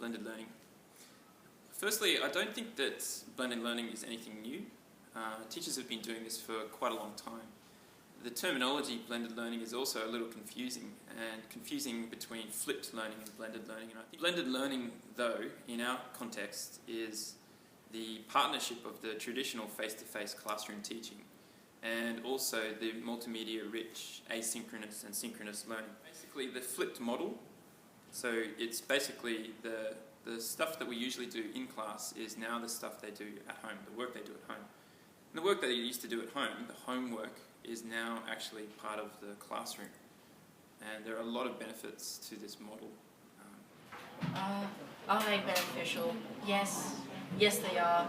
blended learning. Firstly, I don't think that blended learning is anything new. Teachers have been doing this for quite a long time. The terminology blended learning is also a little confusing between flipped learning and blended learning. And I think blended learning, though, in our context, is the partnership of the traditional face-to-face classroom teaching and also the multimedia-rich asynchronous and synchronous learning. Basically, the flipped model, so it's basically the stuff that we usually do in class is now the stuff they do at home, the work they do at home. And the work they used to do at home, the homework, is now actually part of the classroom. And there are a lot of benefits to this model. Are they beneficial? Yes. Yes, they are,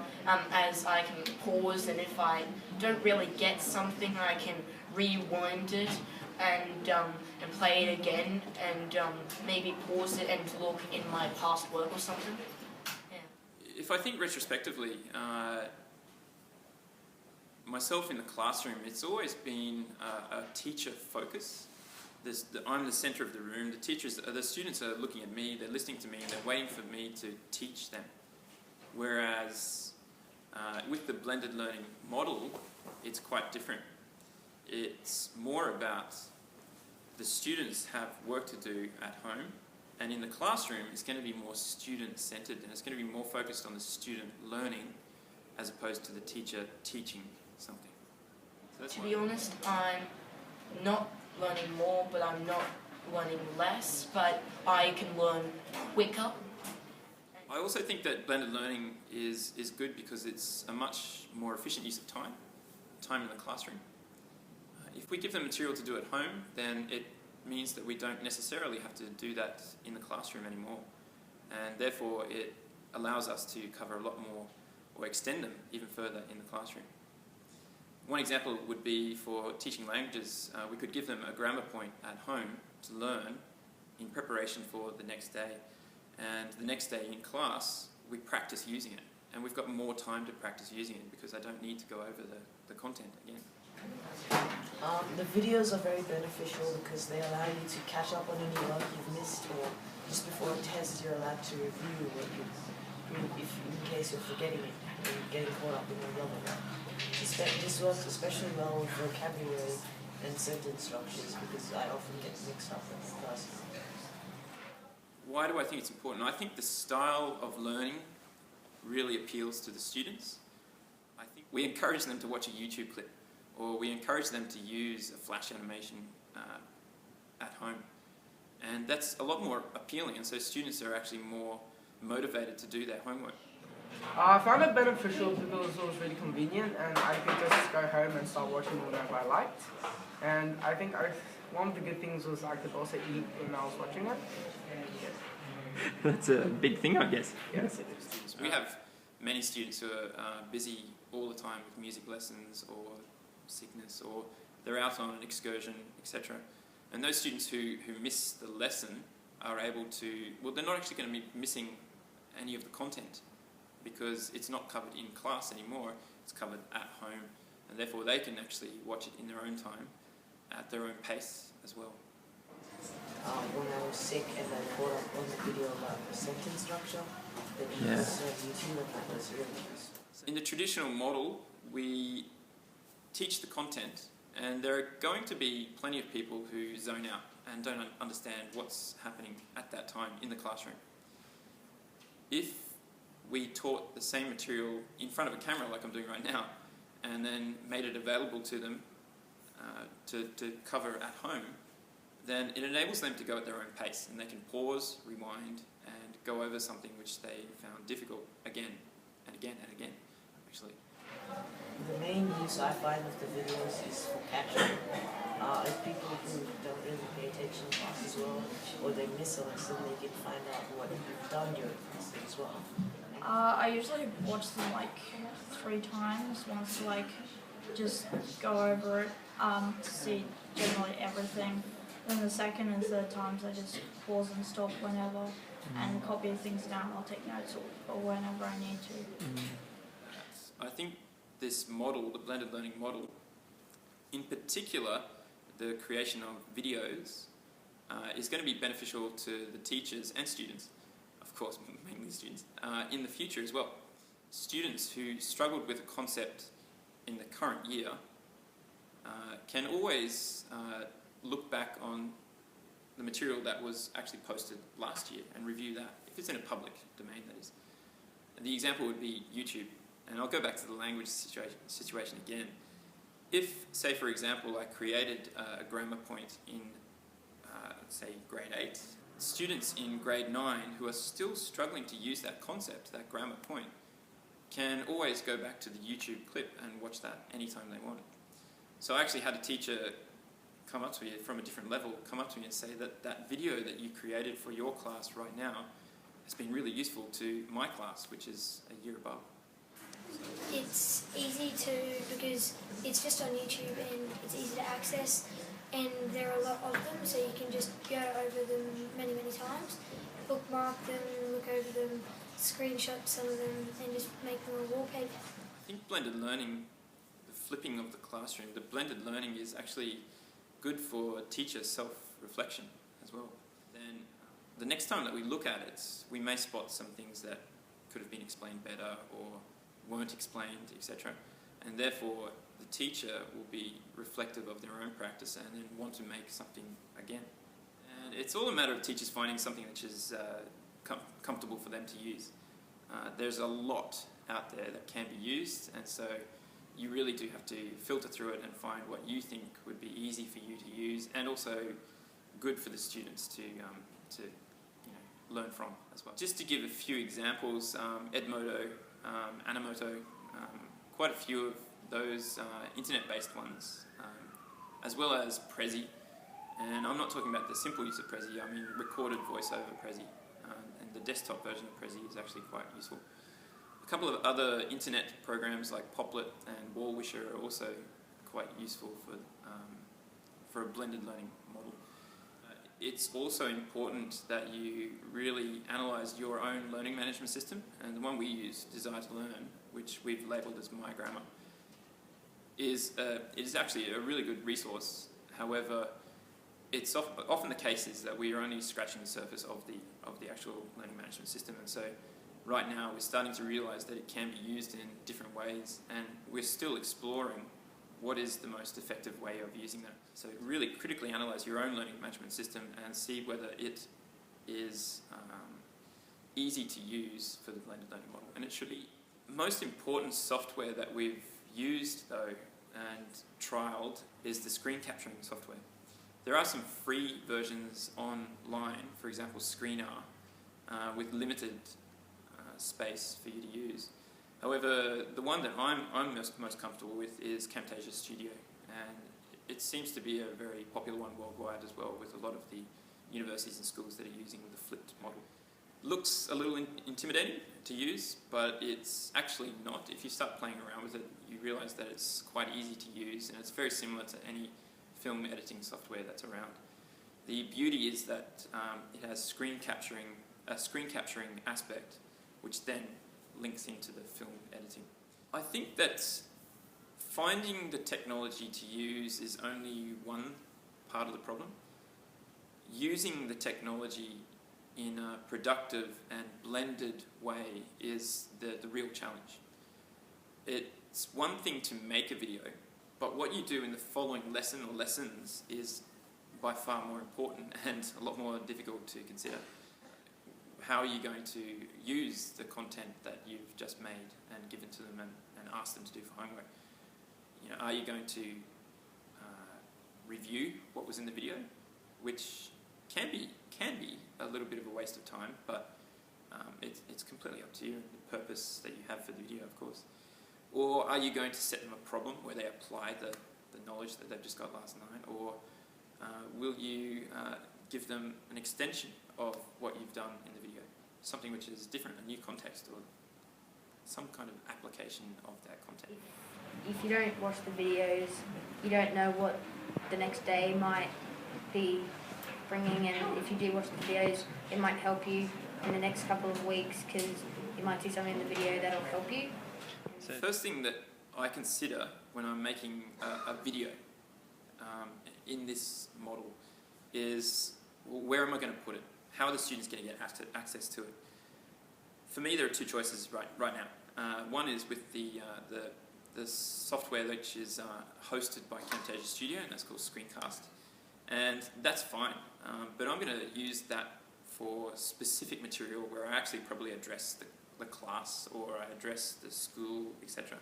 as I can pause, and if I don't really get something, I can rewind it and play it again, and maybe pause it and look in my past work or something. Yeah. If I think retrospectively, myself in the classroom, it's always been a teacher focus. I'm the centre of the room. The students are looking at me, they're listening to me, and they're waiting for me to teach them. Whereas with the blended learning model, it's quite different. It's more about the students have work to do at home, and in the classroom it's going to be more student-centred, and it's going to be more focused on the student learning as opposed to the teacher teaching something. So to be honest, I'm not learning more, but I'm not learning less, but I can learn quicker. I also think that blended learning is good because it's a much more efficient use of time in the classroom. If we give them material to do at home, then it means that we don't necessarily have to do that in the classroom anymore, and therefore it allows us to cover a lot more or extend them even further in the classroom. One example would be for teaching languages. We could give them a grammar point at home to learn in preparation for the next day. And the next day in class, we practice using it. And we've got more time to practice using it because I don't need to go over the content again. The videos are very beneficial because they allow you to catch up on any work you've missed, or just before a test you're allowed to review what in case you're forgetting it and getting caught up in your level. This works especially well with vocabulary and sentence structures because I often get mixed up in class. Why do I think it's important? I think the style of learning really appeals to the students. I think we encourage them to watch a YouTube clip, or we encourage them to use a flash animation at home. And that's a lot more appealing, and so students are actually more motivated to do their homework. I found it beneficial because it was really convenient, and I could just go home and start watching whatever I liked. And I think one of the good things was I could also eat when I was watching it. That's a big thing, I guess. Yes. We have many students who are busy all the time with music lessons or sickness, or they're out on an excursion, etc. And those students who miss the lesson are able to, well, they're not actually going to be missing any of the content because it's not covered in class anymore, it's covered at home, and therefore they can actually watch it in their own time, at their own pace as well. When I was sick and I caught up on the video about the sentence structure, that YouTube, that was really nice. In the traditional model, we teach the content, and there are going to be plenty of people who zone out and don't understand what's happening at that time in the classroom. If we taught the same material in front of a camera like I'm doing right now, and then made it available to them to cover at home, then it enables them to go at their own pace, and they can pause, rewind, and go over something which they found difficult again and again and again, actually. The main use I find of the videos is for catch-up. If people who don't really pay attention to class as well, or they miss a lesson, they can find out what you've done during the lesson as well. I usually watch them like 3 times, once to like just go over it, to see generally everything. Then the second and third times I just pause and stop whenever and copy things down. I'll take notes or whenever I need to. I think this model, the blended learning model, in particular the creation of videos, is going to be beneficial to the teachers and students, of of course, mainly students, in the future as well. Students who struggled with a concept in the current year can always look back on the material that was actually posted last year and review that, if it's in a public domain, that is. The example would be YouTube, and I'll go back to the language situation again. If, say for example, I created a grammar point in, say, grade 8, students in grade 9 who are still struggling to use that concept, that grammar point, can always go back to the YouTube clip and watch that anytime they want. So I actually had a teacher come up to me from a different level, come up to me and say that that video that you created for your class right now has been really useful to my class, which is a year above. It's easy because it's just on YouTube and it's easy to access, and there are a lot of them, so you can just go over them many, many times, bookmark them, look over them, screenshot some of them, and just make them a wallpaper. I think blended learning, the flipping of the classroom, the blended learning is actually good for teacher self-reflection as well. Then the next time that we look at it, we may spot some things that could have been explained better or weren't explained, etc. And therefore, the teacher will be reflective of their own practice and then want to make something again. And it's all a matter of teachers finding something which is comfortable for them to use. There's a lot out there that can be used, and so you really do have to filter through it and find what you think would be easy for you to use, and also good for the students to learn from as well. Just to give a few examples, Edmodo, Animoto, quite a few of those internet-based ones, as well as Prezi. And I'm not talking about the simple use of Prezi, I mean recorded voiceover Prezi. And the desktop version of Prezi is actually quite useful. A couple of other internet programs like Poplet and Wall Wisher are also quite useful for a blended learning model. It's also important that you really analyse your own learning management system, and the one we use, Desire to Learn, which we've labelled as My Grammar, is actually a really good resource. However, it's often the case is that we are only scratching the surface of the actual learning management system, and so right now we're starting to realise that it can be used in different ways, and we're still exploring what is the most effective way of using that. So really critically analyse your own learning management system and see whether it is easy to use for the blended learning model, and it should be. Most important software that we've used though and trialled is the screen capturing software. There are some free versions online, for example Screenr, with limited space for you to use. However, the one that I'm most comfortable with is Camtasia Studio, and it seems to be a very popular one worldwide as well, with a lot of the universities and schools that are using the flipped model. Looks a little intimidating to use, but it's actually not. If you start playing around with it, you realise that it's quite easy to use, and it's very similar to any film editing software that's around. The beauty is that it has a screen capturing aspect, which then links into the film editing. I think that finding the technology to use is only one part of the problem. Using the technology in a productive and blended way is the real challenge. It's one thing to make a video, but what you do in the following lesson or lessons is by far more important and a lot more difficult to consider. How are you going to use the content that you've just made and given to them and ask them to do for homework? Are you going to review what was in the video, which can be a little bit of a waste of time, but it's completely up to you and the purpose that you have for the video, of course. Or are you going to set them a problem where they apply the knowledge that they've just got last night, or will you give them an extension of what you've done in the video, something which is different, a new context, or some kind of application of that content? If you don't watch the videos, you don't know what the next day might be bringing, and if you do watch the videos, it might help you in the next couple of weeks, because you might see something in the video that'll help you. So the first thing that I consider when I'm making a video in this model is, well, where am I going to put it? How are the students going to get access to it? For me, there are two choices right now. One is with the software which is hosted by Camtasia Studio, and that's called Screencast. And that's fine, but I'm going to use that for specific material where I actually probably address the class, or I address the school, etc.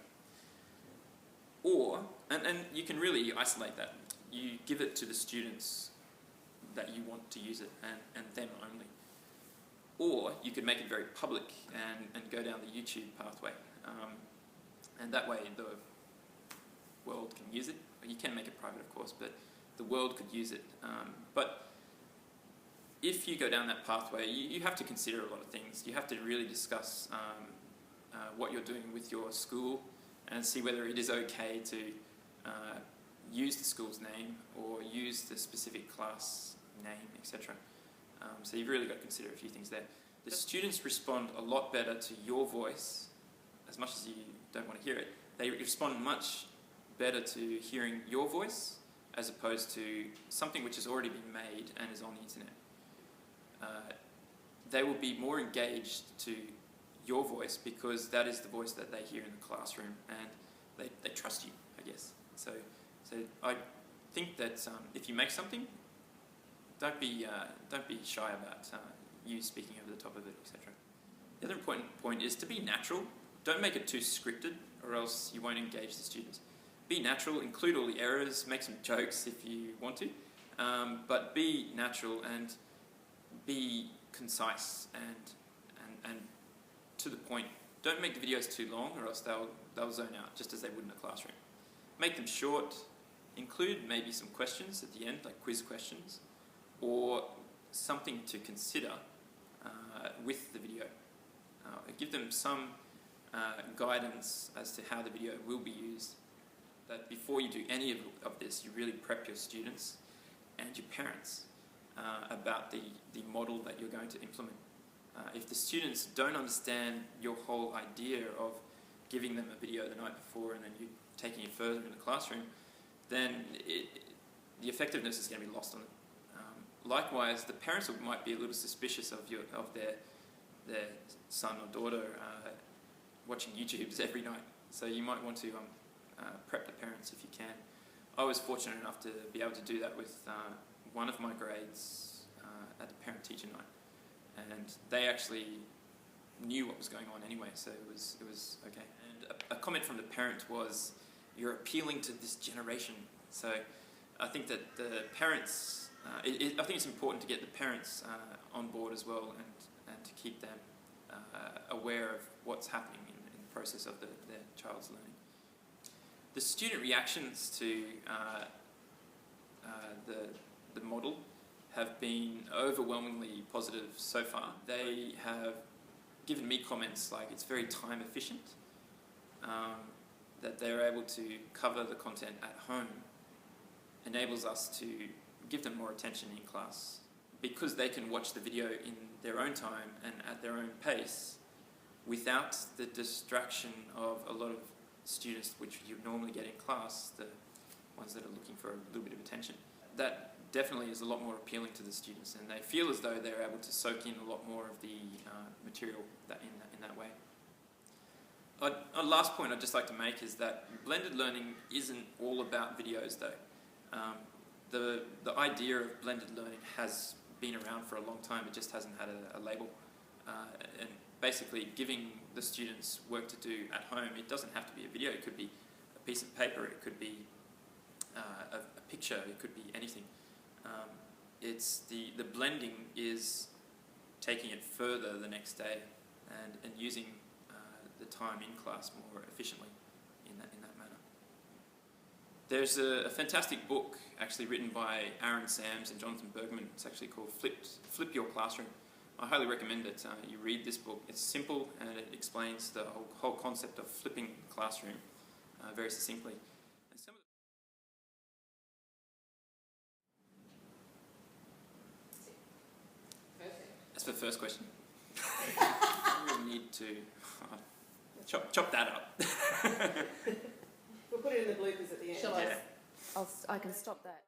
Or, and you can really isolate that. You give it to the students that you want to use it, and them only. Or you could make it very public and go down the YouTube pathway. And that way the world can use it. You can make it private, of course, but the world could use it. But if you go down that pathway, you have to consider a lot of things. You have to really discuss what you're doing with your school and see whether it is okay to use the school's name or use the specific class name, etc. So you've really got to consider a few things there. The students respond a lot better to your voice, as much as you don't want to hear it. They respond much better to hearing your voice as opposed to something which has already been made and is on the internet. They will be more engaged to your voice because that is the voice that they hear in the classroom, and they trust you, I guess. So I think that if you make something, don't be shy about you speaking over the top of it, etc. The other important point is to be natural. Don't make it too scripted, or else you won't engage the students. Be natural, include all the errors, make some jokes if you want to, but be natural and be concise and to the point. Don't make the videos too long, or else they'll zone out, just as they would in a classroom. Make them short. Include maybe some questions at the end, like quiz questions, or something to consider with the video. Give them some guidance as to how the video will be used. That before you do any of this, you really prep your students and your parents about the model that you're going to implement. If the students don't understand your whole idea of giving them a video the night before and then you taking it further in the classroom, then the effectiveness is going to be lost on them. Likewise, the parents might be a little suspicious of their son or daughter watching YouTubes every night. So you might want to prep the parents if you can. I was fortunate enough to be able to do that with one of my grades at the parent-teacher night, and they actually knew what was going on anyway, so it was okay. And a comment from the parent was, "You're appealing to this generation." So I think that the parents, I think it's important to get the parents on board as well, and to keep them aware of what's happening in the process of their child's learning. The student reactions to the model have been overwhelmingly positive so far. They have given me comments like it's very time efficient, that they're able to cover the content at home, enables us to give them more attention in class. Because they can watch the video in their own time and at their own pace without the distraction of a lot of students which you normally get in class, the ones that are looking for a little bit of attention. That definitely is a lot more appealing to the students, and they feel as though they're able to soak in a lot more of the material in that way. A last point I'd just like to make is that blended learning isn't all about videos though. The idea of blended learning has been around for a long time, it just hasn't had a label. And basically giving the students work to do at home, it doesn't have to be a video, it could be a piece of paper, it could be a picture, it could be anything. It's the blending is taking it further the next day and using the time in class more efficiently in that manner. There's a fantastic book actually written by Aaron Sams and Jonathan Bergman. It's actually called Flip Your Classroom. I highly recommend it. You read this book. It's simple and it explains the whole concept of flipping the classroom very succinctly. And some of That's the first question. I really need to chop that up. We'll put it in the bloopers at the end. Yeah. I can stop that.